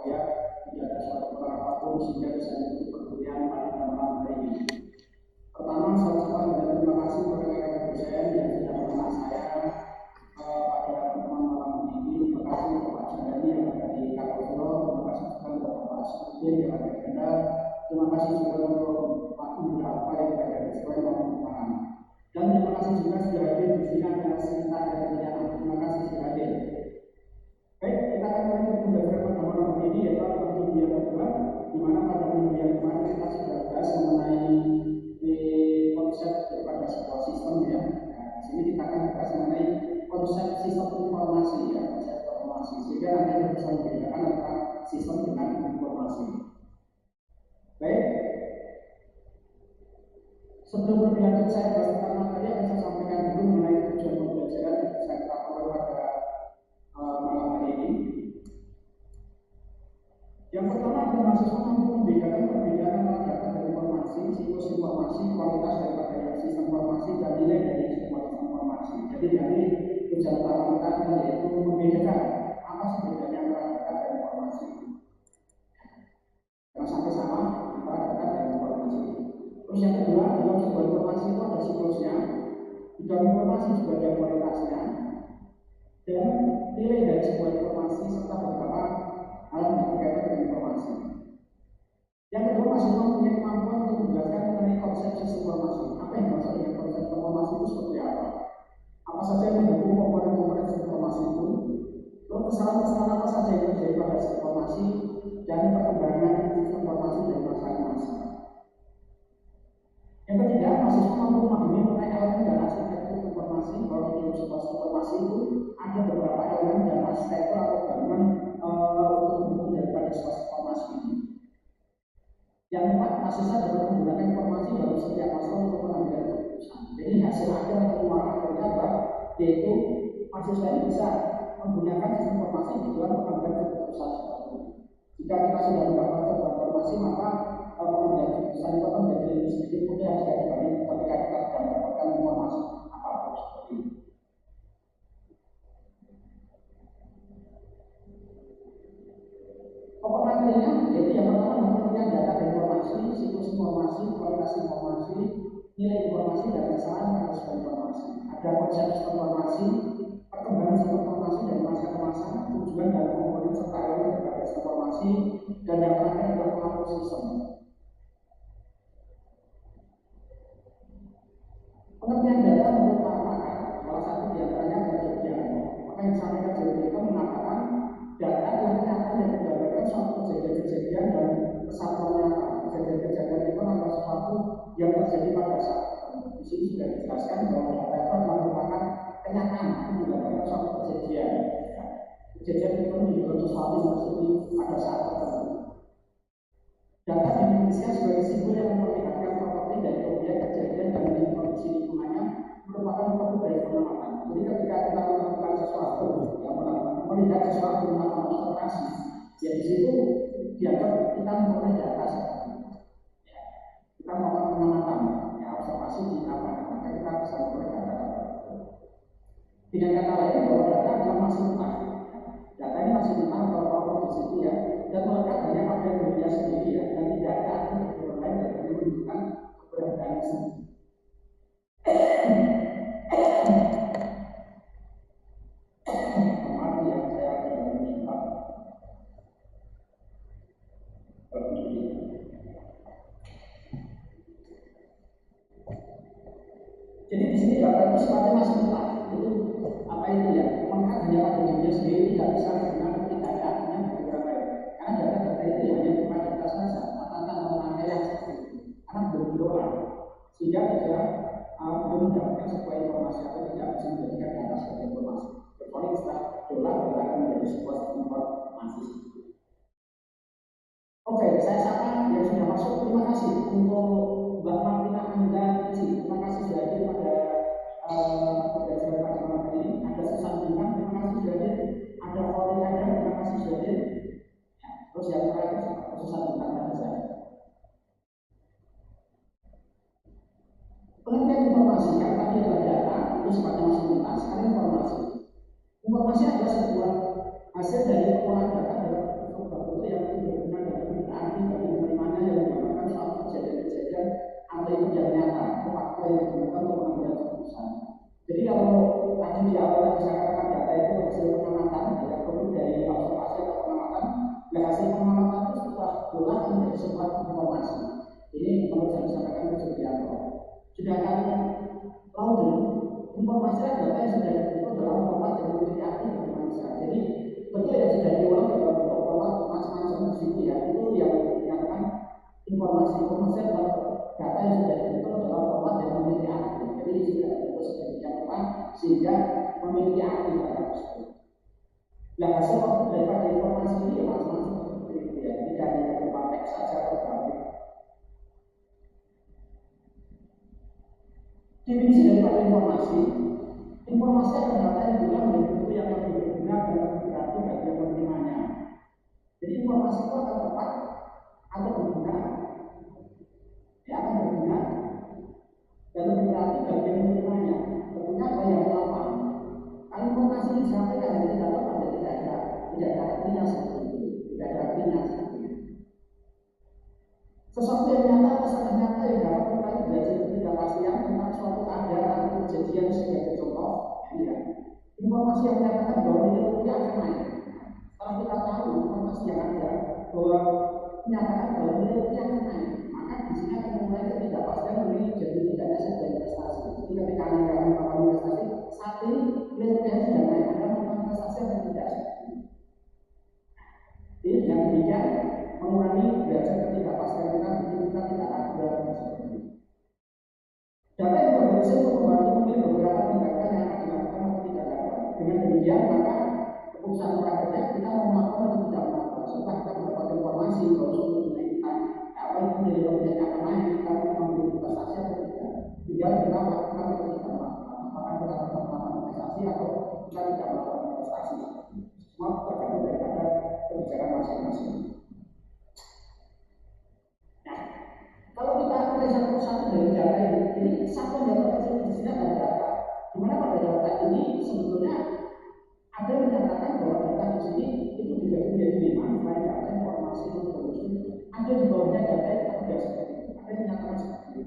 supaya tidak ada suatu perkara apapun sehingga bisa menjadi perkuliahan pada malam hari ini. Pertama, saya ucapkan terima kasih kepada rekan dosen yang sudah menemani saya pada pertemuan malam ini. Terima kasih kepada Pak Jandani yang ada di Kapolro, terima kasih juga kepada Pak Sudin yang ada di Ganda, terima kasih juga untuk Pak Indra Apa yang ada di Sekolah Malang. Dan terima kasih juga sudah hadir di sini ada Sinta dan Diana. Terima kasih sudah hadir. Baik, kita akan mulai pembelajaran pada malam ini yaitu minggu yang kedua, di mana pada minggu yang kemarin kita sudah bahas mengenai konsep daripada sebuah sistem ya. Nah, di sini kita akan bahas mengenai konsep sistem informasi ya, konsep informasi. Sehingga nanti kita bisa membedakan antara sistem dengan informasi. Baik, sebelum lebih lanjut saya bahas tentang materi akan saya sampaikan dulu mengenai tujuan pembelajaran yang saya lakukan pada malam hari ini. Yang pertama adalah mahasiswa mampu membedakan perbedaan antara data dan informasi, siklus informasi, kualitas daripada sistem informasi, dan nilai dari sebuah sistem informasi. Jadi dari tujuan utama kita yaitu membedakan apa sih bedanya antara data dan informasi. Jangan sampai sama antara data dan informasi. Terus yang kedua, dalam sebuah informasi itu ada siklusnya, di dalam informasi juga ada kualitasnya, dan nilai dari sebuah informasi serta beberapa hal yang berkaitan dengan informasi. Yang kedua, mahasiswa mempunyai kemampuan untuk menjelaskan mengenai konsep sistem informasi. Apa yang dimaksud dengan konsep informasi itu seperti apa? Apa saja yang mendukung komponen-komponen sistem informasi itu? Lalu kesalahan-kesalahan apa saja yang terjadi pada sistem informasi dan perkembangan sistem informasi dari masa ke masa. Yang ketiga, mahasiswa mampu memahami mengenai elemen dan arsitektur informasi. Kalau di dalam sebuah informasi itu ada beberapa elemen dan arsitektur atau bangunan untuk mendukung daripada sebuah informasi ini. Yang keempat, mahasiswa dapat menggunakan informasi dalam setiap masalah untuk mengambil keputusan. Jadi hasil akhir atau muara akhirnya adalah yaitu mahasiswa ini bisa menggunakan sistem informasi di dalam mengambil keputusan seperti itu. Jika kita sudah mendapatkan sebuah informasi, maka pengambilan keputusan itu akan menjadi lebih sedikit mudah jika dibanding ketika kita tidak mendapatkan informasi apapun seperti itu. Pokok materinya yaitu yang pertama pengertian data dan informasi, siklus informasi, kualitas informasi, nilai informasi, dan kesalahan pada sebuah informasi. Ada konsep sistem informasi, perkembangan sistem informasi dari masa ke masa, tujuan dan komponen serta elemen daripada sistem informasi, dan yang terakhir adalah pelaku sistem. Pengertian data menurut para pakar, salah satu diantaranya adalah Jogjakarta. Apa yang disampaikan Jogjakarta mengatakan data adalah kenyataan yang menggambarkan suatu kejadian-kejadian dan kesatuan nyata. Kejadian-kejadian itu adalah sesuatu yang terjadi pada saat di sini sudah dijelaskan bahwa data itu adalah merupakan kenyataan yang menggambarkan suatu kejadian. Kejadian itu menunjukkan sesuatu yang terjadi pada saat tertentu. Data didefinisikan sebagai simbol yang memperlihatkan properti dari objek kejadian dan dari kondisi lingkungannya merupakan produk dari pengamatan. Jadi ketika kita melakukan sesuatu yang melihat sesuatu melakukan observasi, ya di situ dianggap kita memperoleh data seperti itu. Ya, kita melakukan pengamatan, ya observasi di lapangan, maka kita bisa memperoleh data. Dengan kata lain, bahwa data adalah masih mentah. Data ini masih mentah kalau di situ ya, dan melekat hanya pada dunia sendiri ya, dan tidak ada akun lain yang menunjukkan keberadaan sendiri. Jadi di sini data itu sifatnya masih mentah. Itu apa itu ya? Maka hanya pada dunia sendiri tidak bisa menggunakan tidak ada artinya bagi orang lain. Karena data-data itu hanya kepada kita saja, catatan atau rangkaian seperti itu. Karena belum diolah, sehingga tidak belum mendapatkan sebuah informasi atau tidak bisa menjadikan data sebagai informasi. Kecuali setelah diolah baru akan menjadi sebuah informasi. Oke, saya sapa yang sudah masuk. Terima kasih untuk Mbak Martina Angga Ici. Terima kasih sudah hadir pada pembelajaran pada malam ini. Ada Susan Bintang, terima kasih sudah hadir. Ada Fori Adam, terima kasih sudah hadir. Ya, terus yang terakhir Susan Bintang dan saya. Pengertian informasi kan tadi adalah data, itu sifatnya masih mentah. Sekarang informasi. Informasi adalah sebuah hasil dari pengolahan data dalam bentuk yang Nah, hasil pengamatan itu setelah diolah menjadi sebuah informasi. Ini menurut yang disampaikan oleh Sugianto. Sedangkan Lauden, informasi data yang sudah dibentuk dalam format yang memiliki arti bagi manusia. Jadi betul yang sudah diolah dalam bentuk format macam-macam di sini ya, itu yang dikatakan informasi adalah data yang sudah dibentuk dalam format yang memiliki arti. Jadi sudah dibentuk sedemikian rupa sehingga memiliki arti data tersebut. Nah, hasil output daripada informasi ini ya macam-macam seperti itu ya. Tidak hanya berupa teks saja atau grafik. Definisi daripada informasi adalah data yang diolah menjadi bentuk yang lebih berguna dan lebih berarti bagi yang menerimanya. Jadi informasi itu akan tepat atau berguna, ya akan berguna dan lebih berarti bagi yang menerimanya. Tentunya adalah yang melapang. Kalau informasi ini disampaikan dan tidak tepat, ya tidak ada artinya seperti itu, tidak ada artinya seperti itu. Sesuatu yang nyata atau sangat nyata yang dapat mengetahui derajat ketidakpastian tentang suatu keadaan atau kejadian sebagai contoh, ya. Informasi yang menyatakan bahwa nilai rupiah akan naik. Setelah kita tahu informasi yang ada bahwa menyatakan bahwa nilai rupiah akan naik, maka di sini akan memulai ketidakpastian mengenai jadi tidaknya sebuah investasi. Jadi ketika Anda melakukan investasi, saat ini nilai rupiah sudah naik, Anda melakukan investasi atau tidak? Jadi dengan demikian mengurangi derajat ketidakpastian kita, bikin kita tidak ragu seperti itu. Data yang berfungsi untuk membantu memilih beberapa tindakan yang akan dilakukan atau tidak dilakukan. Dengan demikian maka keputusan terakhirnya kita mau melakukan atau tidak melakukan. Setelah kita mendapatkan informasi bahwa suatu nilai kita apa itu nilai rupiah akan naik, kita mau mengambil investasi atau tidak. Tinggal kita lakukan atau tidak melakukan. Apakah kita tetap melakukan investasi atau kita tidak melakukan investasi. Semua tergantung daripada kebijakan masing-masing. Nah, kalau kita mulai satu persatu dari data ini satu yang terkecil di sini adalah data. Dimana pada data ini sebetulnya ada menyatakan bahwa data di sini itu dibagi menjadi 5, selain data informasi informasi. Ada di bawahnya data yang tidak seperti itu. Ada yang menyatakan seperti itu.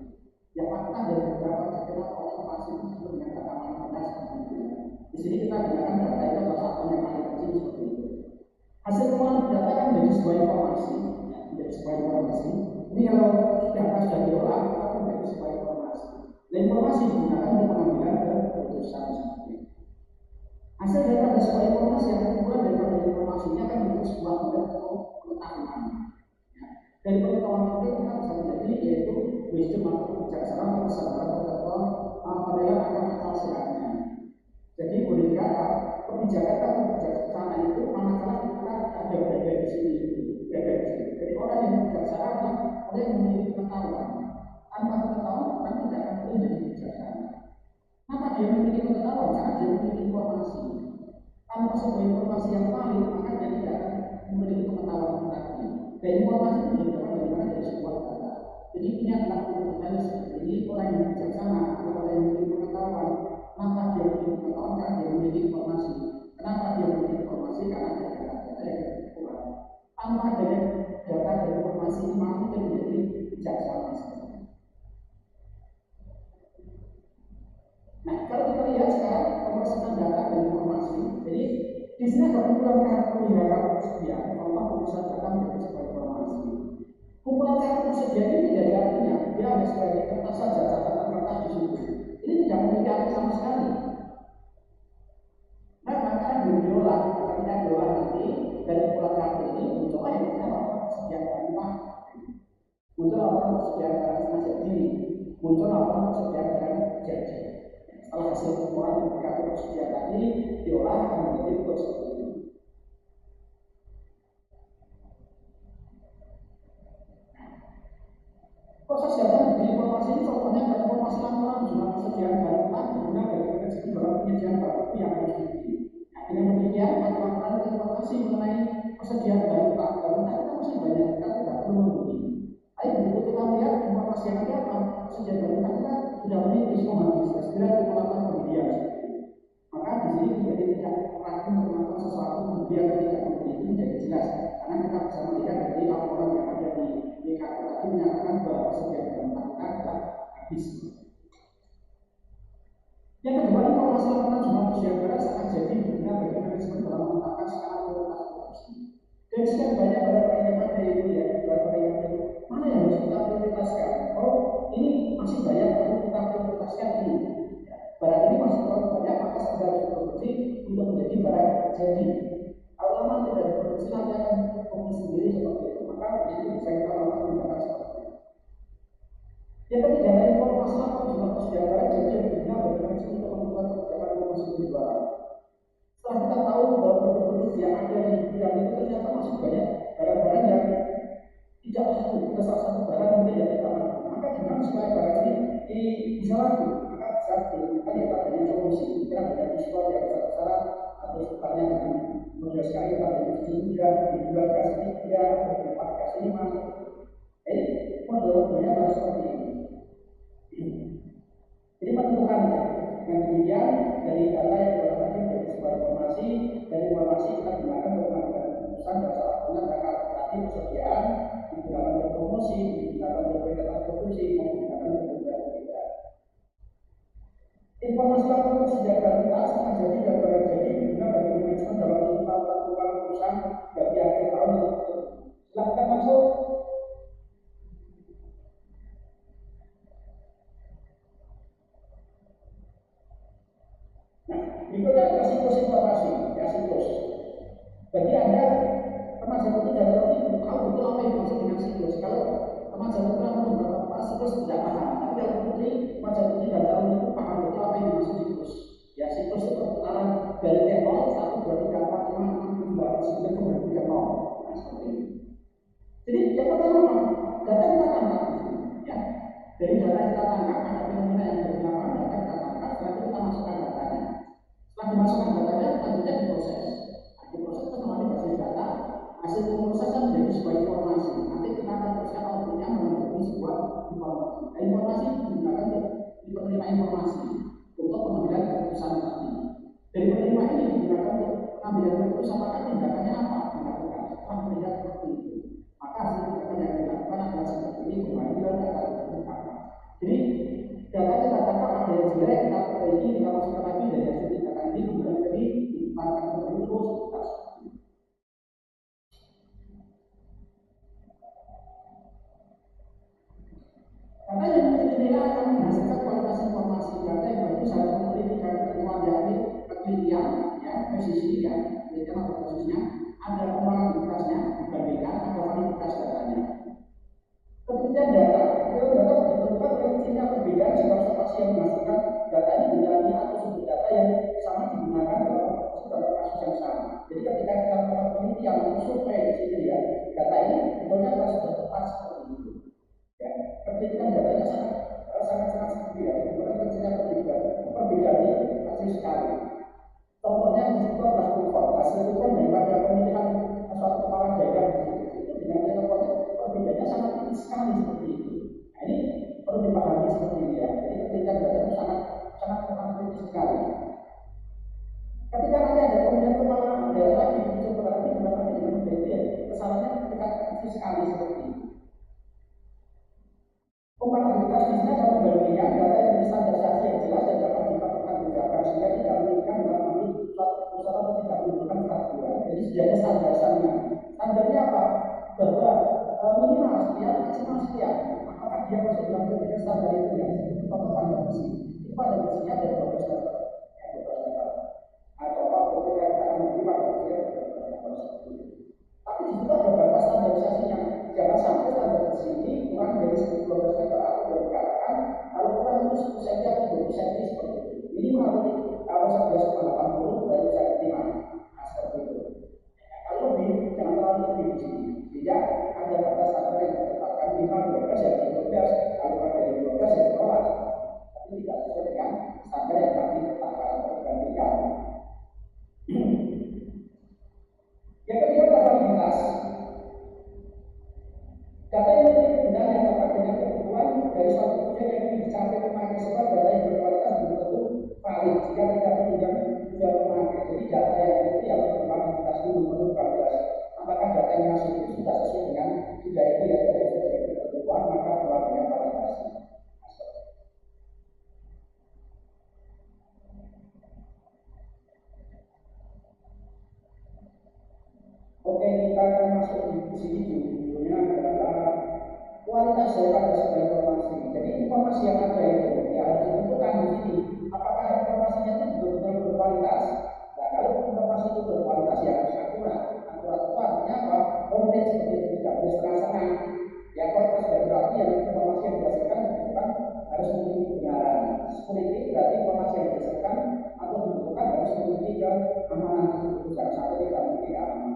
Ya fakta dan beberapa sekitar observasi itu disebut dengan data manipulasi seperti itu. Di sini kita gunakan data itu adalah satu yang paling kecil seperti itu. Hasil pengolahan data kan menjadi sebuah informasi, ya, menjadi sebuah informasi. Ini kalau data sudah diolah, maka menjadi sebuah informasi. Dan informasi digunakan untuk pengambilan keputusan seperti itu. Hasil daripada sebuah informasi yang kumpulan daripada informasinya akan menjadi sebuah model atau pengetahuan. Ya. Dari pengetahuan itu kita bisa menjadi yaitu wisdom atau kebijaksanaan atau kesadaran atau penilaian akan akal sehatnya. Jadi boleh dikata kebijakan atau kebijaksanaan itu manakala kita ada berada di sini, berada di sini. Jadi orang yang bijaksana adalah orang yang memiliki pengetahuan. Tanpa pengetahuan orang tidak akan boleh menjadi bijaksana. Kenapa dia memiliki pengetahuan? Karena dia memiliki informasi. Tanpa sebuah informasi yang valid, maka dia tidak akan memiliki pengetahuan tadi. Dan informasi itu didapat dari mana? Dari sebuah data. Jadi ini adalah intelligence. Jadi orang yang bijaksana adalah orang yang memiliki pengetahuan. Kenapa dia memiliki pengetahuan? Karena dia memiliki informasi. Kenapa dia memiliki informasi? Karena dia ada data yang kurang. Tanpa adanya data dan informasi ini mampu menjadi bijaksana. Nah, kalau kita lihat sekarang pemrosesan data dan informasi, jadi di sini ada kumpulan kartu hierarki persediaan, contoh pemrosesan data menjadi sebuah informasi. Kumpulan kartu persediaan ini tidak ada artinya, dia hanya sebagai kertas saja, catatan kertas di situ. Ini tidak memiliki arti sama sekali. Nah, maka belum diolah, ketika diolah nanti dari kumpulan kartu ini muncul yang namanya persediaan data, muncul laporan persediaan data semacam ini, muncul laporan persediaan data janji. Setelah hasil kumpulan yang berkata persediaan tadi diolah akan menjadi bentuk seperti ini. Proses data menjadi informasi ini contohnya adalah informasi laporan jumlah persediaan data guna bagi rezeki dalam penyediaan bahan yang harus diikuti. Nah, dengan demikian pada laporan informasi mengenai persediaan data kita masih banyak, kita tidak perlu menguji. Tapi begitu kita melihat informasi yang ada persediaan data kita sudah menipis habis, segera kita melakukan pembelian. Maka di sini menjadi tidak ragu melakukan sesuatu kemudian tidak membeli itu menjadi jelas karena kita bisa melihat dari laporan yang ada di BKP tadi menyatakan bahwa persediaan data kita adalah habis. Yang kedua, informasi laporan jumlah persediaan data akan jadi berguna bagi manajemen dalam menetapkan skala prioritas produksi. Dan sekian banyak barang-barang yang ada itu ya, barang-barang yang ada, mana yang harus kita prioritaskan? Oh, ini masih banyak, perlu kita prioritaskan ini. Ya, barang ini masih terlalu banyak, maka segera diproduksi untuk menjadi barang jadi. Kalau lama tidak diproduksi nanti akan kopi sendiri seperti itu, maka di situ bisa kita melakukan tindakan seperti itu. Yang ketiga, informasi apa juga persejarah jadi yang benar berfungsi untuk membuat kebijakan promosi penjualan. Setelah kita tahu bahwa produk-produk yang ada di bidang itu ternyata masih banyak barang-barang yang tidak laku, kita salah satu barang yang tidak kita laku. Maka dengan supaya barang ini bisa laku, maka bisa dilakukan yang tadinya promosi. Kita ada diskon yang besar-besaran atau sekitarnya dengan model sekali kita beli kecil juga, beli 2 dikasih 3, beli 4 dikasih 5. Model-modelnya harus seperti ini. Jadi menentukan ya. Dengan demikian dari data yang kita tadi menjadi sebuah informasi, dari informasi kita gunakan untuk mengambil keputusan dan salah satunya bakal tadi persediaan digunakan untuk promosi, digunakan untuk prioritas produksi, menggunakan untuk berbeda. Informasi laporan persediaan kita setengah jadi dan barang jadi digunakan bagi manajemen dalam melakukan uang perusahaan bagi akhir tahun yang tertentu. Silakan masuk. Berikutnya adalah siklus informasi, ya siklus. Bagi Anda, remaja putri dan roti tahu betul apa yang dimaksud dengan siklus. Kalau remaja putra mau beberapa siklus tidak paham, tapi kalau putri, remaja putri dan roti itu paham betul apa yang dimaksud siklus. Ya siklus itu perputaran dari T0, 1, 2, 3, 4, 5, 6, 7, 8, 9, kembali ke 0. Nah seperti ini. Jadi yang pertama apa? Data kita tangkap, ya. Dari data kita tangkap, ada fenomena yang berlaku, data kita tangkap, setelah itu kita masukkan datanya. Setelah dimasukkan datanya, selanjutnya diproses. Nah, diproses pertama di basis data, hasil pemrosesan menjadi sebuah informasi. Nanti kita akan teruskan outputnya menjadi sebuah informasi. Nah, informasi digunakan untuk penerima informasi untuk pengambilan keputusan tadi. Dari penerima ini digunakan untuk pengambilan keputusan maka tindakannya apa? Dilakukan setelah melihat seperti itu. Maka hasil tindakan yang dilakukan adalah seperti ini, kembali ke data itu apa. Jadi data kita tangkap ada yang jelek, kita perbaiki, kita masukkan lagi dari hasil tindakan ini kembali lagi ditangkap kembali terus kita seperti itu. Data yang inilah akan menghasilkan kualitas informasi. Data yang bagus harus memiliki ketentuan yakni penelitian, ya, presisi, ya, penelitian atau presisinya, ada kumulativitasnya dibandingkan, ada validitas datanya. Penelitian data ditentukan oleh prinsipnya perbedaan jika observasi yang menghasilkan data ini dimiliki atau sumber data yang sama digunakan dalam kasus yang sama. Jadi ketika kita melakukan penelitian atau survei di sini ya, data ini betulnya adalah sudah tepat seperti itu. Ya, penelitian datanya sangat seperti ya, kemudian prinsipnya perbedaan ini kecil sekali. Contohnya di situ adalah kupon, hasil kupon daripada pemilihan suatu kepala daerah itu dengan teleponnya perbedaannya sangat kecil sekali seperti itu. Nah, ini perlu dipahami seperti ini ya. Jadi ketika data itu sangat kritis sekali. Ketika nanti ada pemilihan kepala daerah lagi muncul lagi dengan berbeda ya, kesalahannya ketika kecil sekali seperti itu. Kompatibilitas di sini adalah membandingkan data yang distandarisasi yang jelas dan dapat dipertanggungjawabkan sehingga tidak menimbulkan mengalami suatu usaha atau tidak menimbulkan keraguan. Jadi sudah ada standarisasinya. Standarnya apa? Bahwa minimal sekian, maksimal sekian. Apakah dia masuk dalam kriteria standar itu ya? Contoh pada besi. Itu pada besinya ada 12 meter. Ya, 12 meter. Nah, contoh ketika kita akan membeli pada besi ada 12 meter seperti itu. Tapi di situ ada batas standarisasinya. Jangan sampai standar besi ini kurang dari 12 meter atau dikatakan kalau kurang itu 10 cm atau 20 cm seperti itu. Minimal kalau 11,80 baru bisa diterima. Nah, seperti itu. Kalau lebih, jangan terlalu lebih di sini. Sehingga ada batas standar yang ditetapkan minimal 12 ya 12. Kalau kurang dari 12 ya ditolak. Tapi tidak sesuai dengan standar yang kami tetapkan atau dibandingkan. Yang ketiga adalah validitas. Data yang memiliki kebenaran yang tepat dengan kebutuhan dari suatu tujuan yang ingin dicapai pemakai sebab data yang berkualitas belum tentu valid jika tidak menunjang tujuan pemakai. Jadi data yang kualitas daripada sebuah informasi. Jadi informasi yang ada itu ya harus ditentukan di sini. Apakah informasinya itu betul-betul berkualitas? Nah, kalau informasi itu berkualitas ya harus akurat. Akurat itu artinya apa? Komplit seperti itu, tidak boleh setengah-setengah. Ya kualitas tidak berarti yang informasi yang dihasilkan dibutuhkan harus memiliki kebenaran. Security berarti informasi yang dihasilkan atau dibutuhkan harus memiliki keamanan. Jangan sampai tidak memiliki keamanan.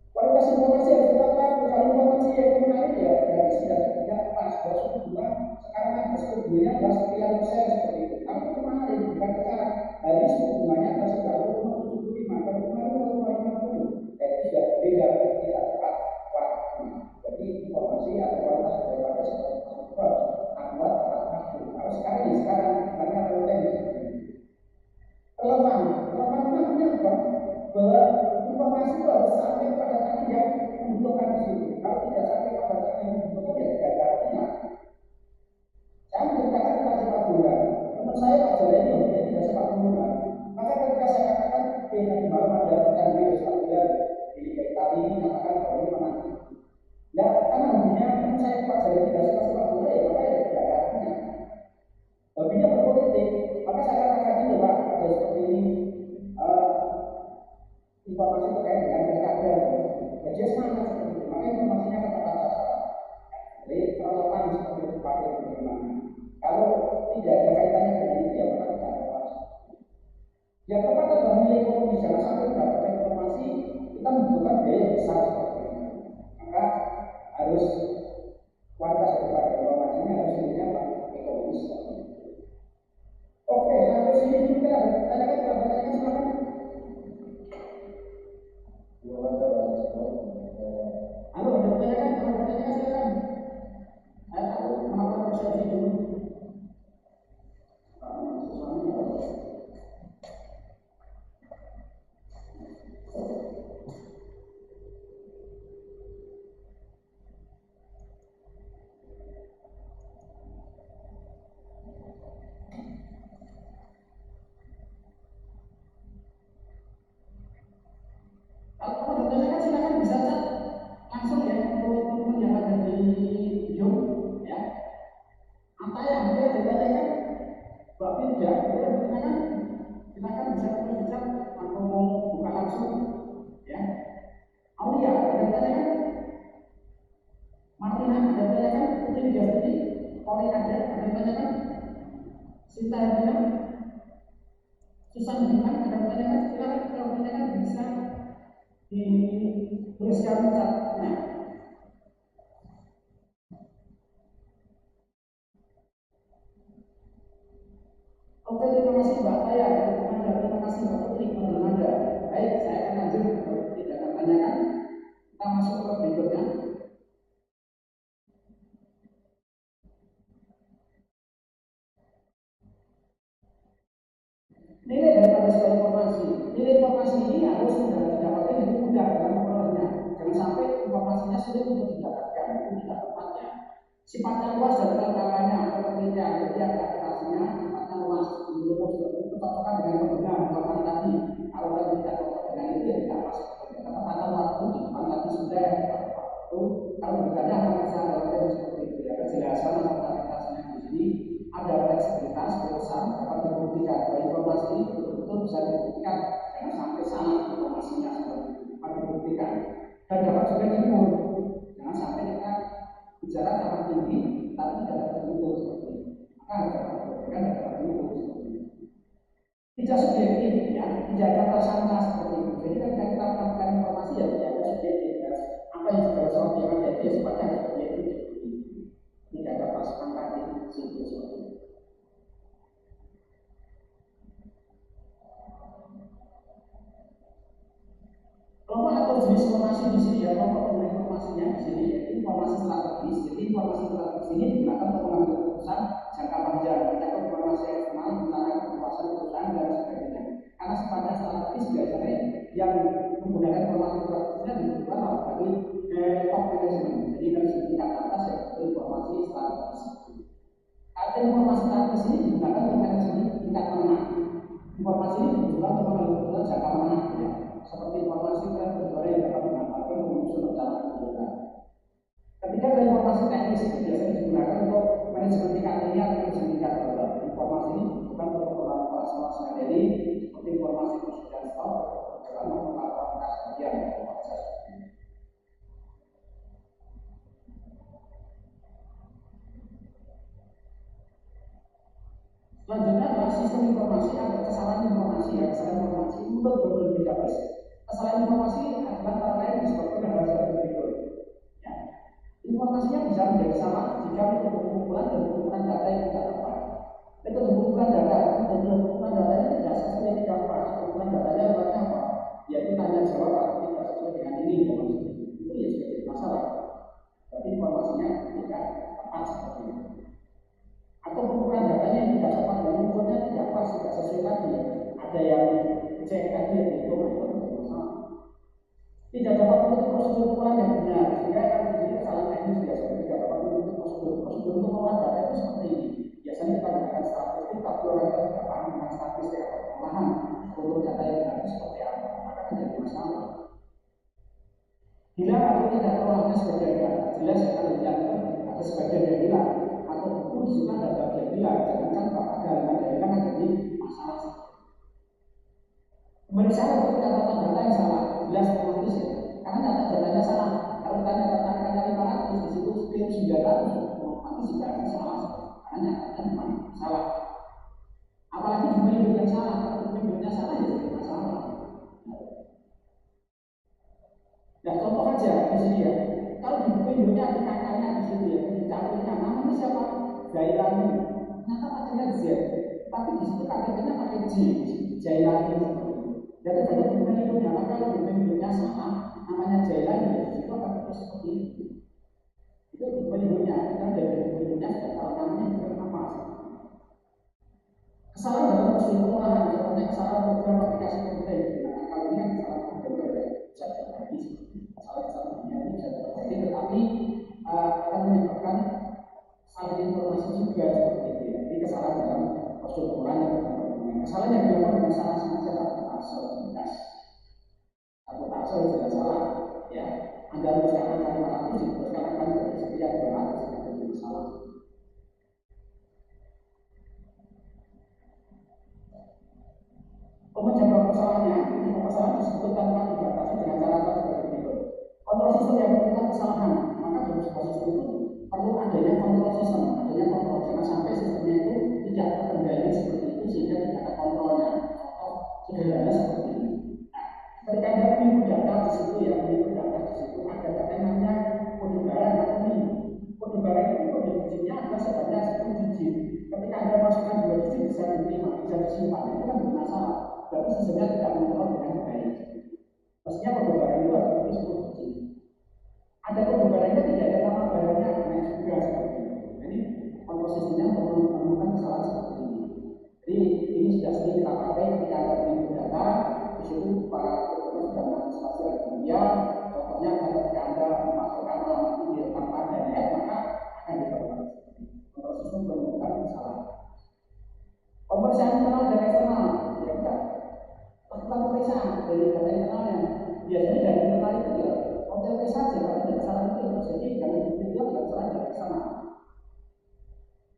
Kualitas informasi harus tetap bagus. Kalau informasi yang menarik ya berarti sudah tidak pas. Bahwa suku bunga sekarang ada suku bunganya adalah sekian persen seperti itu. Tapi kemarin bukan sekarang. Hari ini suku bunganya adalah sudah 0,75. Kalau kemarin 0,50. Jadi sudah beda, tidak tepat waktu. Jadi informasi atau kualitas daripada sebuah itu harus akurat tepat waktu. Kalau sekarang ini sekarang karena relevan. Relevan itu artinya apa? Bahwa informasi itu harus sampai pada tangan yang membutuhkan di situ. Kalau tidak sampai pada tangan yang membutuhkan ya tidak ada artinya. Saya menceritakan tentang sepak bola. Teman saya Pak Jalani dia tidak sepak bola. Maka ketika saya katakan nanti malam ada pertandingan sepak bola di Liga Italia ini katakan bahwa ini menang. Ya karena hobinya teman saya Pak Jalani tidak suka sepak bola ya maka ya tidak ada artinya. Hobinya berpolitik. Maka saya katakan itu Pak ada seperti ini. Informasi terkait dengan pilkada, ya dia semangat seperti itu, maka informasinya tepat sasaran. Jadi relevan seperti itu pakai bagaimana. Kalau tidak ada kaitannya dengan itu ya maka tidak tepat. Yang tepat adalah nilai ekonomi. Jangan sampai mendapatkan informasi kita membutuhkan biaya besar seperti itu. Maka harus kualitas daripada informasinya harus nilainya ekonomis. Oke, sampai sini kita tanyakan silakan. Halo, ada pertanyaan? Kalau pertanyaan silakan. Ayo, melakukan persepsi dulu. Kalau mau bertanya silakan bisa chat langsung ya untuk teman-teman yang ada di Zoom ya. Apa yang ada ditanyakan? Mbak Firda, ada yang bertanya silakan bisa terus di chat atau mau buka langsung ya. Aulia, ada yang bertanya? Martina, ada yang bertanya? Putri Jastuti, Pauline ada yang bertanya? Sinta Herdian, Susan Biman, ada yang bertanya? Silakan kalau bertanya bisa dituliskan catnya. Oke, terima kasih Mbak Taya, terima kasih Mbak Putri, teman-teman Anda. Baik, saya akan lanjut kalau tidak akan tanyakan. Kita masuk ke berikutnya. Nilai daripada sebuah informasi. Nilai informasi ini harus mudah didapatkan itu mudah dalam memperolehnya. Jangan sampai informasinya sulit untuk didapatkan, itu tidak tepatnya. Sifatnya luas dan kelengkapannya atau penelitian, jadi ada aplikasinya sifatnya luas. Menurut bercocokkan dengan pengguna dua tadi. Kalau tadi tidak cocok dengan itu ya tidak pas. Ketepatan waktu di depan tadi sudah waktu. Kalau berikutnya akan bisa dalam seperti itu ya kejelasan atau kualitasnya di sini ada fleksibilitas perusahaan dapat dibuktikan bahwa informasi ini betul-betul bisa dibuktikan jangan sampai salah informasinya seperti itu dapat dibuktikan dan dapat juga diukur jangan sampai kita bicara sangat tinggi tapi tidak dapat diukur seperti itu maka harus dapat dibuktikan dan dapat diukur seperti itu tidak subjektif ya tidak ada prasangka seperti itu jadi ketika kita mendapatkan informasi ya tidak ada subjektif ya. Apa yang sudah sesuatu yang ada dia sifatnya harus subjektif tidak ada prasangka di situ seperti itu. Kelompok atau jenis informasi di sini ya, kelompok penerima informasinya di sini yaitu informasi strategis. Jadi informasi strategis ini digunakan untuk mengambil keputusan jangka panjang, mencakup informasi eksternal, mencari kekuasaan perusahaan dan sebagainya. Karena sifatnya strategis biasanya yang menggunakan informasi strategisnya dibutuhkan dari top management. Jadi dari tingkat atas ya itu informasi strategis. Arti informasi strategis ini digunakan untuk manajemen tingkat menengah. Informasi ini dibutuhkan untuk mengambil keputusan jangka menengah ya. Seperti informasi tren berjuara yang dapat dimanfaatkan untuk menyusun rencana kebijakan. Ketika ada informasi sistem informasi ada kesalahan informasi ya, kesalahan informasi untuk berbagai database. Kesalahan informasi adalah antara lain disebabkan hal sebagai berikut. Ya. Informasinya bisa menjadi salah jika metode pengumpulan dan pengumpulan data yang tidak tepat. Metode pengumpulan data, metode pengumpulan datanya tidak sesuai, tidak pas. Pengumpulan datanya lewatnya apa? Yaitu tanya jawab atau tidak sesuai dengan ini informasi. Itu ya sudah jadi masalah. Tapi informasinya tidak tepat seperti itu. Atau pengumpulan datanya yang tidak tepat dan ukurnya tidak pas, tidak sesuai tadi. Ada yang cek tadi yang itu masalah. Tidak dapat mengikuti prosedur pengumpulan yang benar, sehingga akan menjadi kesalahan teknis biasanya. Tidak dapat mengikuti prosedur untuk mengolah data itu seperti ini. Biasanya kita menggunakan statistik, tapi orang yang tidak paham tentang statistik atau pengolahan untuk data yang benar itu seperti apa, maka menjadi masalah. Hilang atau tidak terolahnya sebagian data, jelas kalau hilang itu ada sebagian yang hilang, atau buku disimpan dan bagian hilang, jangankan ada halaman yang hilang jadi masalah. Pemeriksaan untuk catatan data yang salah, jelas otomatis ya, karena datanya salah. Kalau kita nyatakan angkanya 500, di situ klaim 900, otomatis juga akan salah, karena nyatanya memang salah. Apalagi jumlah induk yang salah, kalau jumlah induknya salah ya jadi masalah. Nah, contoh aja di sini ya. Kalau di buku induknya ada kakaknya di situ ya, dicarinya namanya siapa? Jailani. Ternyata pakainya Z, tapi di situ kakaknya pakai J, Jailani. Jadi banyak buku induknya, maka kalau buku induknya salah, namanya Jailani, di situ akan terus seperti itu. Itu buku induknya, kita dari buku induknya sudah tahu namanya bukan apa. Kesalahan dalam prosedur pengolahan, contohnya kesalahan program aplikasi komputer yang digunakan. Kalau ini kan kesalahan komputer ya, bisa terjadi. Kesalahan dunia ini bisa terjadi, tetapi akan menyebabkan salah informasi juga seperti itu ya. Jadi kesalahan dalam prosedur pengolahan dan perkembangan. Kesalahan yang dilakukan dengan salah sengaja sabotase jelas. Sabotase jelas salah ya. Anda tuliskan angka 500, dituliskan angka dari sekian 200, itu jadi masalah. Untuk menjawab kesalahannya, kesalahan disebut tanpa dibatasi dengan cara-cara seperti berikut. Kontrol sistem yang menemukan kesalahan, maka dalam sebuah sistem itu perlu adanya kontrol sistem, adanya kontrol. Jangan sampai sistemnya itu tidak terkendali seperti itu sehingga tidak ada kontrolnya. Contoh sederhana seperti ini. Nah, ketika Anda menginput data di situ ya, menginput data di situ ada data yang namanya kode barang atau min. Kode barang itu kode digitnya adalah sebanyak 10 digit. Ketika Anda masukkan 2 digit bisa diterima, bisa disimpan, itu kan jadi masalah. Tapi sistemnya tidak mengontrol dengan baik. Mestinya kode barang itu harus lebih 10 digit. Ada kode barangnya tidak ada nama barangnya, aneh juga seperti itu. Jadi kontrol sistemnya menemukan kesalahan seperti ini. Jadi ini sudah sering kita pakai ketika ada input data. Di situ para programmer sudah mengantisipasi hal demikian. Contohnya ketika Anda memasukkan alamat email tanpa ada net, maka akan ditemukan. Kontrol sistem menemukan kesalahan. Pemeriksaan internal dan eksternal, ya kita lakukan pemeriksaan dari data internalnya. Biasanya dari internal itu ya OTP saja, kalau ada kesalahan itu yang terjadi dari individu ada kesalahan dari eksternal.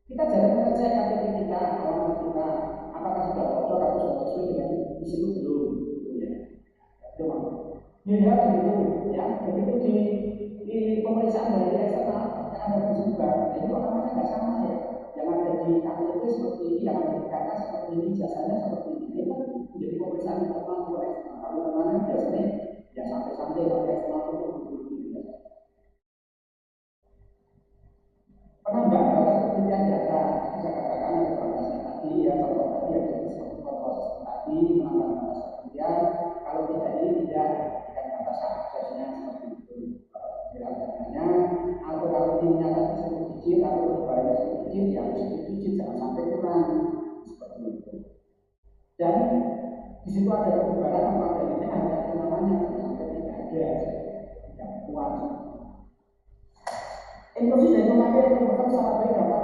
Kita jarang mengecek KTP kita, alamat kita, apakah sudah bocor atau sudah sesuai dengan di situ belum, ya. Cuma, dilihat begitu, ya, begitu di pemeriksaan dari eksternal, yang ada juga, itu alamatnya nggak sama ya. Yang ada di KTP seperti ini, yang ada di KK seperti ini, jasanya seperti ini. Ini kan menjadi pemeriksaan internal atau eksternal. Kalau internalnya biasanya ya sampai-sampai kalau eksternal itu begitu. Penambahan data kepentingan data, bisa katakan ada batasnya tadi ya, contoh tadi ya seperti kontrol sistem tadi, penambahan batas kepentingan. Kalau tidak ini tidak batas aksesnya seperti itu. Datanya, atau kalau timnya tadi 10 digit atau berbayar 10 digit, ya 10 digit jangan sampai kurang seperti itu. Dan di situ ada perubahan apa adanya harus ada namanya, sampai tidak ada, tidak kuat. Instruksi dari pemakai yang merupakan salah baik dapat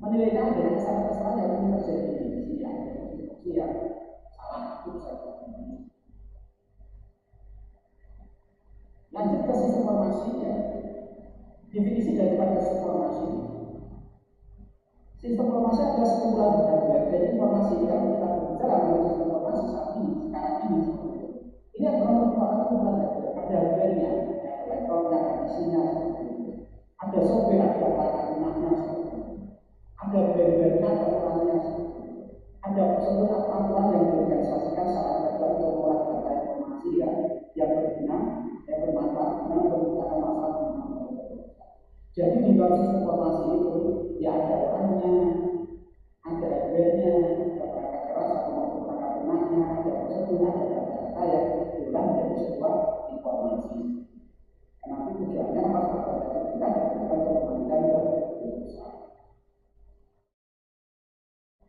menilaikan adanya kesalahan-kesalahan yang mungkin terjadi di instruksi yang salah itu saja. Lanjut ke sistem informasi ya. Definisi daripada sistem informasi. Sistem informasi adalah sekumpulan data dan informasi yang kita berbicara mengenai sistem informasi saat ini, sekarang ini. Ini adalah merupakan kumpulan data. Ada hardware-nya, ada laptopnya, ada mesinnya, ada software, ada perangkat lunaknya, ada hardware-nya, ada orangnya, Jadi di dalam sistem informasi itu ya ada orangnya, ada hardware-nya, ada perangkat keras atau maupun perangkat lunaknya, ada prosedur, ada data-data yang diolah menjadi sebuah informasi. Nanti tujuannya apa? Setelah data itu diolah dan diberikan ke pemanggilan ke perusahaan.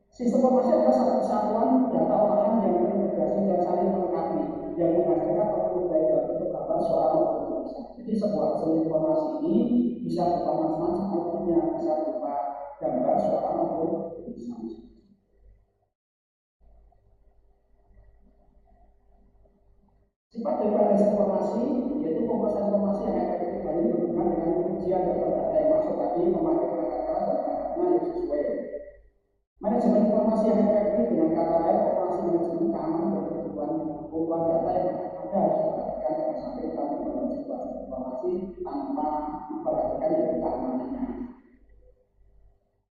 Sistem informasi adalah satu kesatuan data olahan yang terintegrasi dan saling melengkapi, yang menghasilkan output baik dalam bentuk gambar, suara maupun tulisan. Jadi sebuah hasil informasi ini bisa berupa macam-macam outputnya, bisa berupa gambar, suara maupun tulisan. Sifat daripada informasi yaitu pemrosesan informasi yang efektif. Hal ini berhubungan dengan pengujian data yang masuk tadi, memakai perangkat keras dan perangkat lunak yang sesuai. Manajemen informasi yang efektif, dengan kata lain operasi manajemen keamanan dan kebutuhan data yang ada harus diperhatikan. Jangan sampai kita membangun sebuah informasi tanpa memperhatikan yang keamanannya.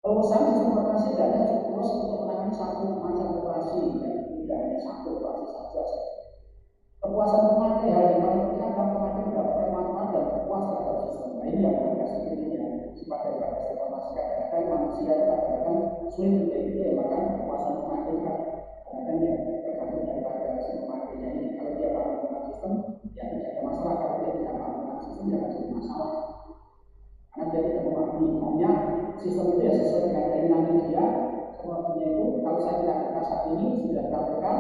Perusahaan sistem informasi data cukup luas untuk menangani satu macam operasi dan tidak hanya satu operasi saja. Kepuasan pemakai, hal yang paling penting adalah pemakai mendapatkan manfaat dan puas terhadap sistem. Nah ini yang agak ini sifat daripada informasi. Kadang-kadang manusia itu kadang-kadang sulit untuk itu ya, maka kepuasan pemakai kan kadang-kadang ya tergantung daripada si pemakainya ini. Kalau dia paham tentang sistem ya tidak ada masalah, kalau dia tidak paham tentang sistem ya jadi masalah. Karena dia tidak memahami maunya sistem itu ya sesuai dengan keinginan dia. Sepertinya itu kalau saya tidak ada saat ini sudah ditampilkan.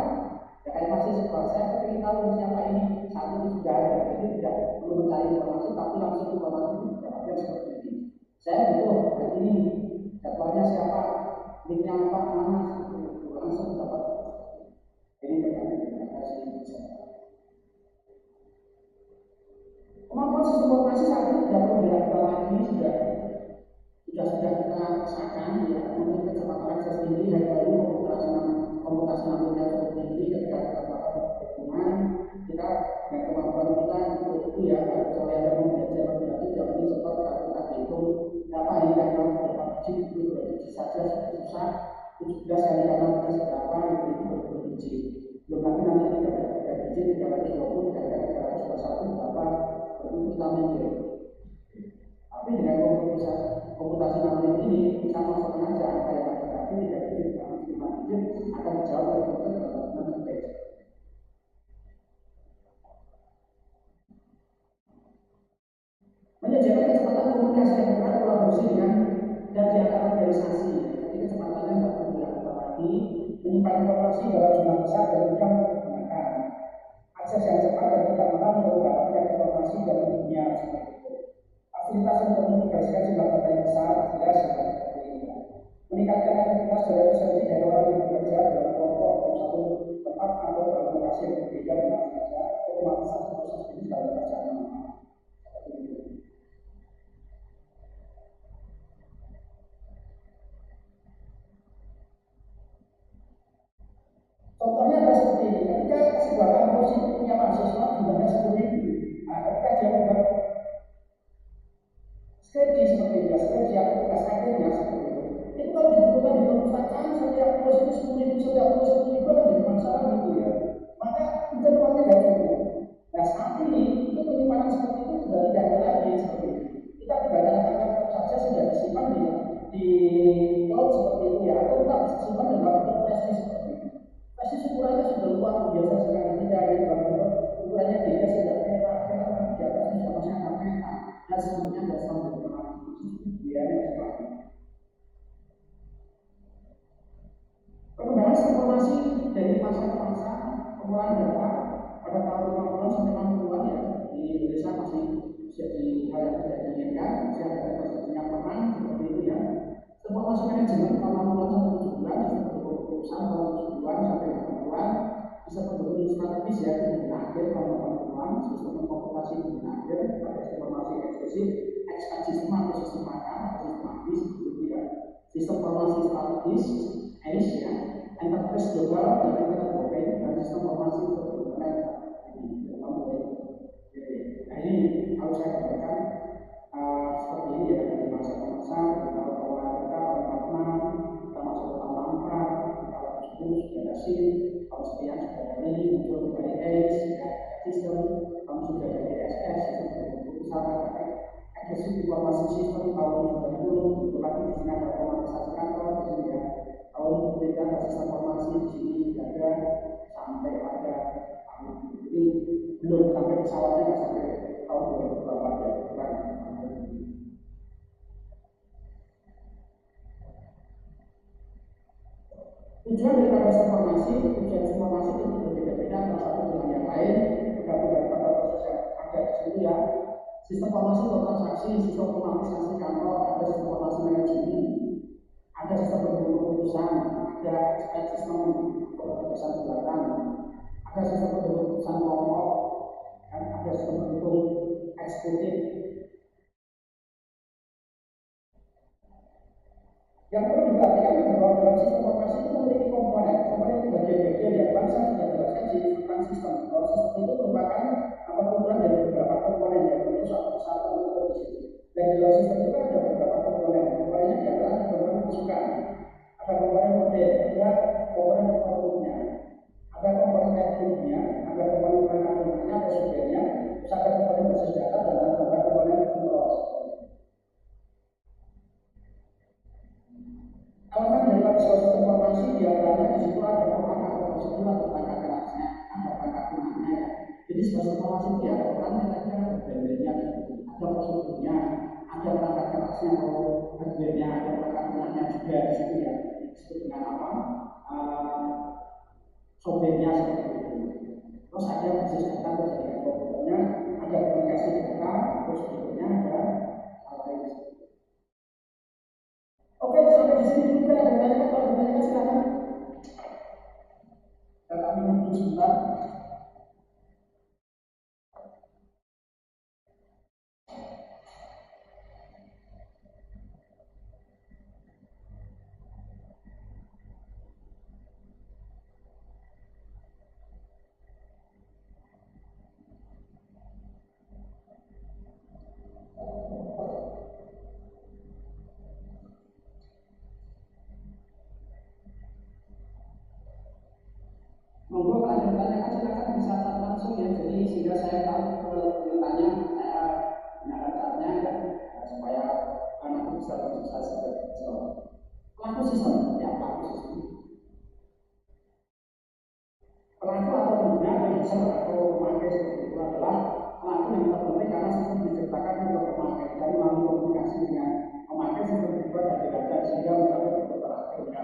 Ya kayak masih sekolah, saya ingin tahu siapa ini, saat ini sudah ada, jadi tidak perlu mencari informasi, tapi langsung informasi itu didapatkan seperti ini. Saya butuh hari ini, jadwalnya siapa, linknya apa, mana, langsung dapat. Ini tergantung daripada si bisa. Kemampuan sistem informasi saat ini tidak perlu dilakukan lagi, sudah kita rasakan ya, memiliki kecepatan akses tinggi, high value komputasi namanya cukup tinggi ketika kita melakukan perhitungan kita dan kemampuan kita untuk itu ya, kalau ada membelajar lebih lanjut yang ini cepat kalau kita hitung berapa ini karena berapa digit itu 2 digit saja sudah susah, 17 kali karena kita berapa itu 20 digit, belum lagi nanti 3 digit 320 kali 321 berapa itu kita mikir. Tapi dengan komputasi namanya ini bisa masukkan aja apa yang ada tadi, 3 digit, 5 digit akan dijawab oleh komputer dalam hitungan detik. Menyediakan kecepatan komunikasi yang benar, kolaborasi dengan dan di antara organisasi. Jadi kecepatannya nggak perlu dilakukan lagi, menyimpan informasi dalam jumlah besar dan mudah untuk digunakan. Akses yang cepat dan tidak mudah untuk mendapatkan informasi dan dunia seperti itu. Fasilitas untuk mengintegrasikan jumlah data yang besar, jelas seperti ini. Meningkatkan aktivitas dan efisiensi dari orang yang bekerja dalam kelompok dalam satu tempat atau dalam lokasi yang berbeda dengan saja, otomatisasi proses ini dalam kerjaan manual. Contohnya adalah seperti ini, ketika sebuah kampus itu punya mahasiswa jumlahnya 10.000, nah ketika dia membuat skripsi seperti itu, skripsi atau tugas akhirnya seperti itu kalau dibutuhkan di perpustakaan setiap tulis itu 10.000, setiap tulis 10.000 kan jadi masalah gitu ya, maka mungkin uangnya nggak cukup. Nah saat ini itu penyimpanan seperti itu sudah tidak ada lagi seperti itu. Kita tidak ada kata saja sudah disimpan di cloud seperti itu ya, atau kita bisa simpan dalam bentuk flash seperti itu. Pasti ukurannya sudah luar biasa sekali, tidak ada dalam bentuk ukurannya beda, sudah peta di atas sudah masih ada peta dan sebelumnya ada standar biayanya sekali. Pengembangan informasi dari masa ke masa, pengolahan data pada tahun 50-an sampai 60-an ya di Indonesia masih jadi hal yang tidak diinginkan, masih ada masih punya peran seperti itu ya. Informasi manajemen tahun 60-an sampai 70-an, sistem perusahaan tahun 70-an sampai 80-an, sistem pendukung strategis ya di akhir tahun 80-an, sistem komputasi di akhir, ada informasi eksklusif, expert sistem atau sistem akar, atau sistem habis, tidak. Sistem informasi strategis, ACE ya, enterprise global dan internet banking dan sistem informasi internet. Nah ini kalau saya katakan seperti ini ya, dari masa ke masa, dari tahun pengolahan data tahun 46, kita masuk ke tahun 64, di tahun 10 sudah ada SIM, tahun sekian sudah ada ini, muncul kembali ACE, ya, sistem, tahun sudah ada DSS, sistem keputusan, informasi sistem tahun 90, itu kan di sini ada otomatisasi kantor di sini ya. Tahun 2003 ada sistem informasi di sini ada sampai pada tahun ini belum sampai pesawatnya nggak sampai tahun 2008 ya. Tujuan daripada informasi itu berbeda-beda antara satu dengan yang lain, tergantung daripada proses yang ada di situ ya. Sistem informasi untuk transaksi, sistem otomatisasi kantor, ada sistem informasi manajemen, ada sistem penghubung keputusan, ada sistem keputusan bulanan, ada sistem penghubung keputusan kelompok, ada sistem penghubung eksekutif. Yang perlu diperhatikan bahwa dalam sistem informasi itu memiliki komponen itu bagian-bagian yang bangsa sudah jelaskan di tentang sistem. Kalau sistem itu merupakan kumpulan dari beberapa komponen yang bentuk suatu kesatuan atau kondisi. Dan di dalam sistem itu ada beberapa komponen. Komponennya di antara ada komponen masukan, ada komponen model, ada komponen outputnya, ada komponen teknologinya, ada komponen perangkat lunaknya atau softwarenya, terus ada komponen basis data dan ada komponen control. Elemen daripada suatu informasi diantaranya di situ ada orang atau prosedur atau perangkat kelasnya, ada perangkat lunaknya ya. Jadi suatu informasi itu ada orangnya, tapi kan ada hardware-nya, ada prosedurnya, ada perangkat kelasnya atau hardware-nya, ada perangkat lunaknya juga di situ ya. Disebut dengan apa? Software-nya seperti itu. Terus ada basis data berjaringan komputernya, ada komunikasi data, terus berikutnya ada hal lain. Oke, sampai di sini dulu kan ada pertanyaan, kalau bertanya silakan. Kita minum dulu sebentar. Monggo kalau ada pertanyaan silakan bisa chat langsung ya. Jadi sehingga saya tahu kalau bertanya saya gunakan chatnya ya, supaya nanti bisa jawab. Pelaku sistem ya, pelaku sistem. Pelaku atau pengguna atau user atau pemakai seperti itu adalah pelaku yang terpenting karena sistem diciptakan untuk pemakai dan melalui komunikasi dengan pemakai sistem dibuat dan dirancang sehingga mencapai bentuk terakhirnya.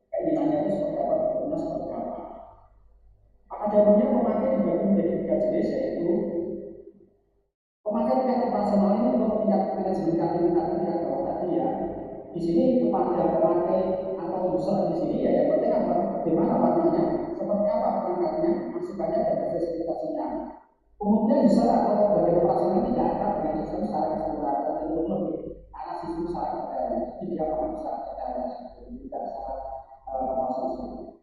Keinginannya itu seperti apa, bentuknya seperti apa. Akademiknya pemakai dibagi menjadi 3 jenis, yaitu pemakai tingkat operasional ini untuk tingkat manajemen kartu tingkat bawah tadi ya. Di sini kepada pemakai atau user di sini ya yang penting apa? Bagaimana warnanya, seperti apa perangkatnya, masukannya dan spesifikasinya. Umumnya user atau bagian operasional tidak akan dengan sistem secara keseluruhan dan cenderung lebih karena sistem secara detail. Jadi dia paham secara detail, tidak secara operasional.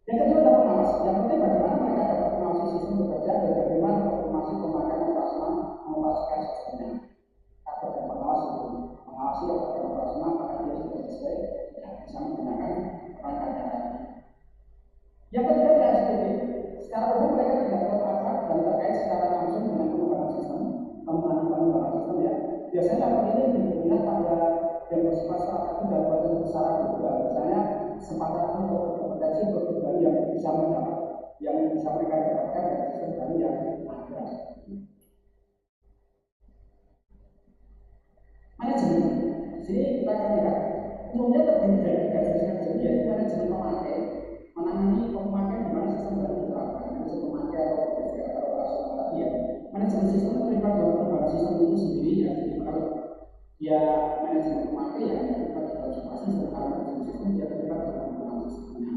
Yang kedua adalah pengawas. Yang penting bagaimana mereka dapat mengawasi sistem bekerja dan bagaimana informasi pemakaian operasional mengoperasikan sistemnya. Atau pengawas itu mengawasi operasi operasional apakah dia sudah sesuai ya, bisa menggunakan perangkatnya tadi. Yang ketiga adalah SPP. Secara umum mereka tidak terpapar dan terkait secara langsung dengan pengembangan sistem, pengembangan sistem ya. Biasanya laporan ini lebih berminat pada yang bersifat strategi dan potensi secara global. Misalnya kesempatan untuk berkompetensi baru yang bisa mendapat, yang bisa mereka dapatkan dari sistem baru yang ada. Manajemen. Di sini kita akan lihat umumnya terdiri dari 3 jenis manajemen, yaitu manajemen pemakai, menangani pemakai di mana sistem baru diterapkan, manajemen pemakai atau operasional tadi ya. Manajemen sistem terlibat dalam pengembangan sistem itu sendiri ya. Jadi kalau dia manajemen pemakai ya terlibat dalam pasti sementara manajemen sistem dia terlibat dalam pengembangan sistemnya.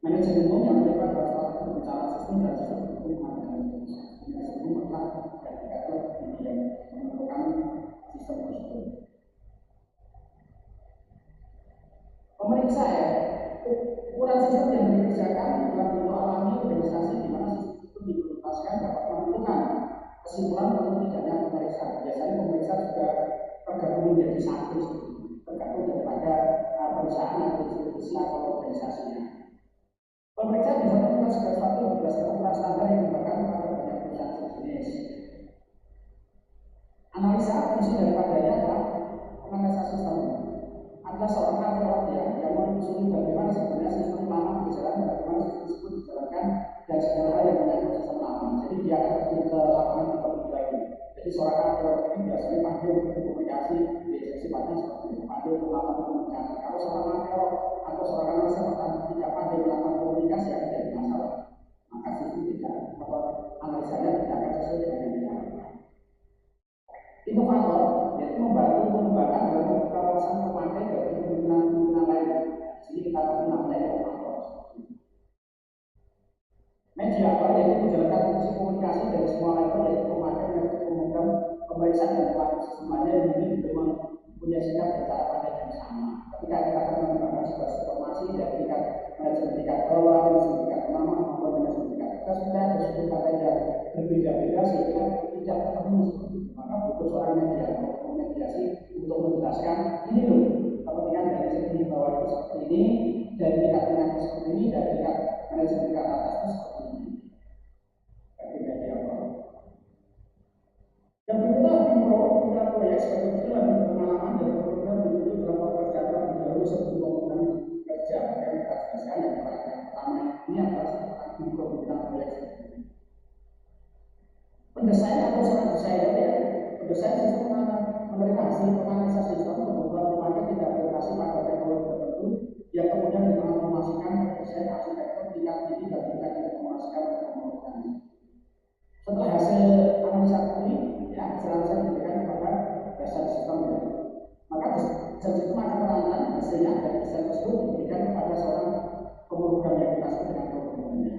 Manajemen umum yang terlibat dalam strategi perencanaan sistem dan sistem hukum dan manajemen umum adalah indikator yang menentukan sistem tersebut. Pemeriksa ya, ukuran sistem yang dikerjakan dalam bentuk alami organisasi di mana sistem itu diimplementasikan dapat menentukan kesimpulan atau tidaknya pemeriksa. Biasanya pemeriksa juga tergabung menjadi satu, tergantung daripada perusahaan atau institusi atau organisasinya. Pemeriksa bisa menentukan segala sesuatu berdasarkan ukuran standar yang diberikan kepada banyak perusahaan sejenis. Analisa fungsi daripadanya adalah analisa sistem. Adalah seorang arkeolog yang menelusuri bagaimana sebenarnya sistem lama berjalan, bagaimana sistem tersebut dijalankan, dan segala hal yang menyangkut sistem lama. Jadi dia akan terjun ke lapangan terlebih lagi. Jadi seorang arkeolog ini biasanya pandai untuk komunikasi, dia sifatnya seperti itu, pandai untuk melakukan komunikasi. Kalau seorang arkeolog atau seorang analisa tidak pandai melakukan komunikasi, akan jadi masalah. Maka sistem tidak, atau analisanya tidak akan sesuai dengan yang diharapkan. Inovator yaitu membantu mengembangkan dan membuka wawasan pemakai dari kemungkinan lain. Jadi kita namanya inovator. Mediator yaitu menjalankan fungsi komunikasi dari semua level, yaitu pemakai, pemegang, pemeriksaan dan pelaku sistem lainnya yang mungkin belum punya sikap dan cara pandang yang sama. Ketika kita akan mengembangkan sebuah informasi dari tingkat manajemen tingkat bawah, manajemen tingkat menengah maupun manajemen tingkat atas, kita ada sudut pandang yang berbeda-beda sehingga tidak ketemu seperti itu. Maka butuh seorang mediator memediasi untuk menjelaskan ini loh kepentingan dari segi bawah itu seperti ini, dari tingkat menengah seperti ini, dari tingkat manajemen tingkat atas itu seperti ini. Bagi mediator. Yang kedua, pimpinan proyek sebagai itu lebih berpengalaman dari program dibutuh dalam pekerjaan lebih dahulu sebelum program kerja yang kita jelaskan. Yang pertama ini adalah pimpinan proyek. Pendesain atau seorang desainer ya, pendesain sistem menerima hasil penganalisa sistem membuat pemakai tidak berorientasi pada teknologi tertentu yang kemudian ditransformasikan ke desain arsitektur tingkat tinggi dan tingkat diinformasikan ke teknologi. Setelah hasil analisa ini, ya, hasil analisa diberikan kepada desain sistemnya. Maka desain sistem akan merancang hasilnya dan desain tersebut diberikan kepada seorang pemrogram yang kita sebut dengan programnya.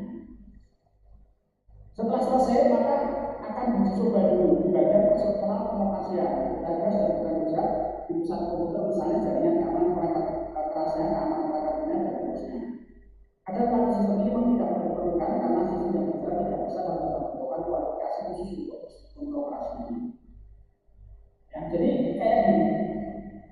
Setelah selesai, maka akan dicoba dulu di bagian personal pengotasian, diagram dan bekerja di pusat komputer, misalnya jaringan keamanan perangkat kerasnya, keamanan perangkatnya, dan seterusnya. Ada pelaku sistem ini memang tidak diperlukan karena sistem yang berjalan tidak bisa membutuhkan kualifikasi khusus untuk operasinya. Ya, jadi kayak gini.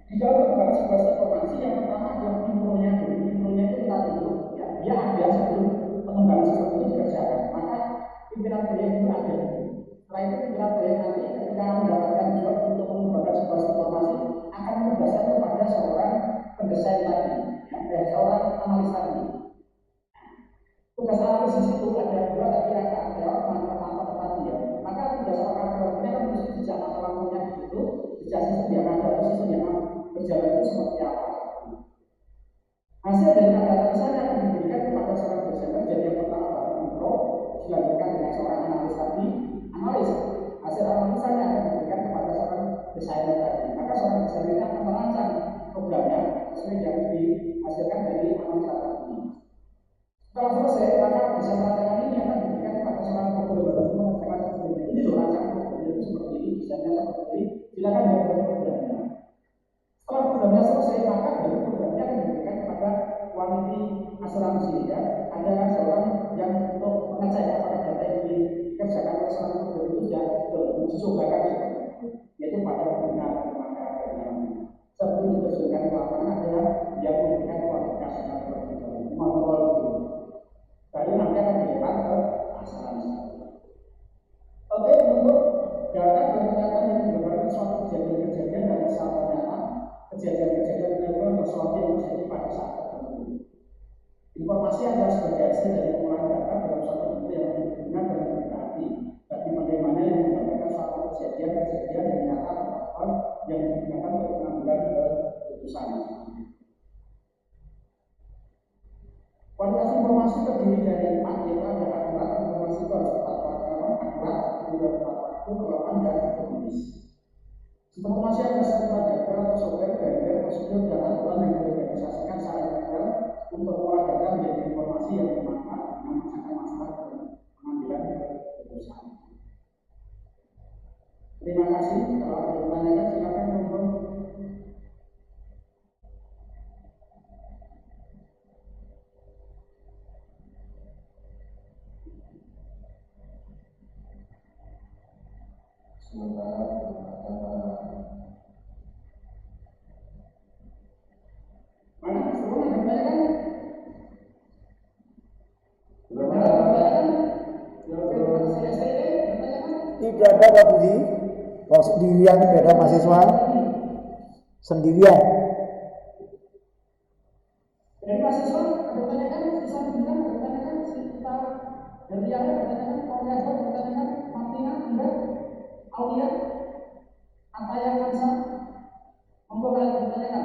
Di dalam mengembangkan sebuah informasi yang pertama adalah infonya dulu. Infonya itu kita dulu, ya, dia ada sebelum pengembangan sistem itu dikerjakan. Maka pimpinan proyek itu ada. Setelah itu pimpinan proyek nanti ketika mendapatkan job untuk mengembangkan sebuah informasi akan menugaskan kepada seorang pendesain tadi, ya, seorang analis tadi. Tugas analisis itu ada dua, tapi ada manfaat tadi ya. Maka tugas seorang arkeolog ini akan mesti jejak masa lampaunya di situ, jejak sistem yang ada atau sistem yang berjalan itu seperti apa. Hasil dari analisannya akan diberikan kepada seorang desainer. Jadi yang pertama adalah intro, dilanjutkan dengan seorang analis tadi, analis. Hasil analisanya akan diberikan kepada seorang desainer tadi. Maka seorang desainer ini akan merancang programnya sesuai yang dihasilkan dari analisa tadi. Setelah selesai, maka desain rancangan ini akan diberikan kepada seorang programmer untuk mengerjakan programnya. Ini loh rancangan programnya itu seperti ini, desainnya seperti ini. Silakan dibuat programnya. Setelah programnya selesai, maka dari programnya akan diberikan kepada quality asuransi ya. Ada seorang yang untuk mengecek apakah data yang dikerjakan oleh seorang program itu sudah dicobakan seperti itu, yaitu pada penggunaan pemakai yang sebelum diterjunkan ke lapangan adalah yang memberikan kualifikasi terlebih dahulu, mengontrol dulu. Baru nanti akan dilempar ke asuransi. Oke, untuk data dan pernyataan yang menggambarkan suatu kejadian-kejadian dari sahabat nyata, kejadian-kejadian level sesuatu yang terjadi pada saat tertentu. Informasi adalah sebagai hasil dari pengolahan data dalam suatu bentuk yang berguna dan berarti bagi penerimanya yang menggambarkan suatu kejadian-kejadian yang nyata atau faktual yang digunakan untuk pengambilan keputusan. Kualitas informasi terdiri dari 4, yaitu ada akurat, informasi itu harus tepat akurat, juga tepat waktu, relevan, dan ekonomis. Informasi ada sifat data atau software, bandwidth, prosedur, dan aturan yang diorganisasikan secara detail untuk mengolah data menjadi informasi yang bermanfaat dengan memecahkan masalah dalam pengambilan keputusan. Terima kasih. Kalau ada yang ditanyakan, silakan monggo. Sementara mana semua ada pertanyaan? Tidak ada Pak Budi. Kalau sendirian tidak ada mahasiswa sendirian. Dari mahasiswa ada pertanyaan, sisa bintang ada pertanyaan, kita dari yang ada pertanyaan, Korea ada pertanyaan, Martina, Anda, Aulia, Ataya, Kansa, monggo kalian bertanya.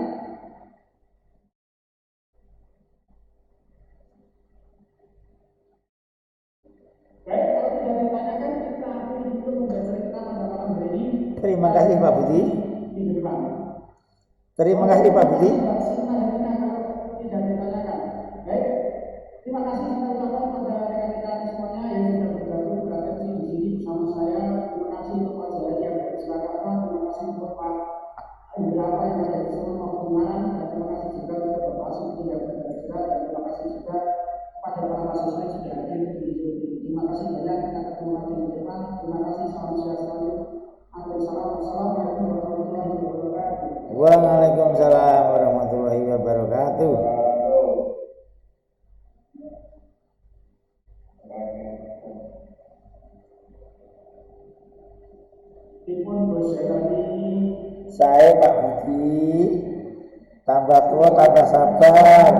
Baik, kalau tidak ditanyakan, kita akhiri dulu pembelajaran kita pada malam hari ini. Terima kasih Pak Budi. Di depan. Terima kasih Pak Budi. Kalau tidak ditanyakan. Baik, terima kasih kita ucapkan pada rekan-rekan semuanya yang sudah bergabung beratensi di sini bersama saya. Terima kasih untuk Pak Jaya yang dari Surakarta. Terima kasih untuk Pak Indrapa yang ada di Solo maupun Ungaran. Dan terima kasih juga untuk Bapak Sukti yang berada di dan terima kasih juga pada para mahasiswa yang sudah hadir di sini. Terima kasih banyak. Kita ketemu lagi di depan. Terima kasih. Salam sehat selalu. Assalamualaikum warahmatullahi wabarakatuh. Waalaikumsalam warahmatullahi wabarakatuh. Dipun bersyarani saya Pak Budi tambah tua tambah sabar.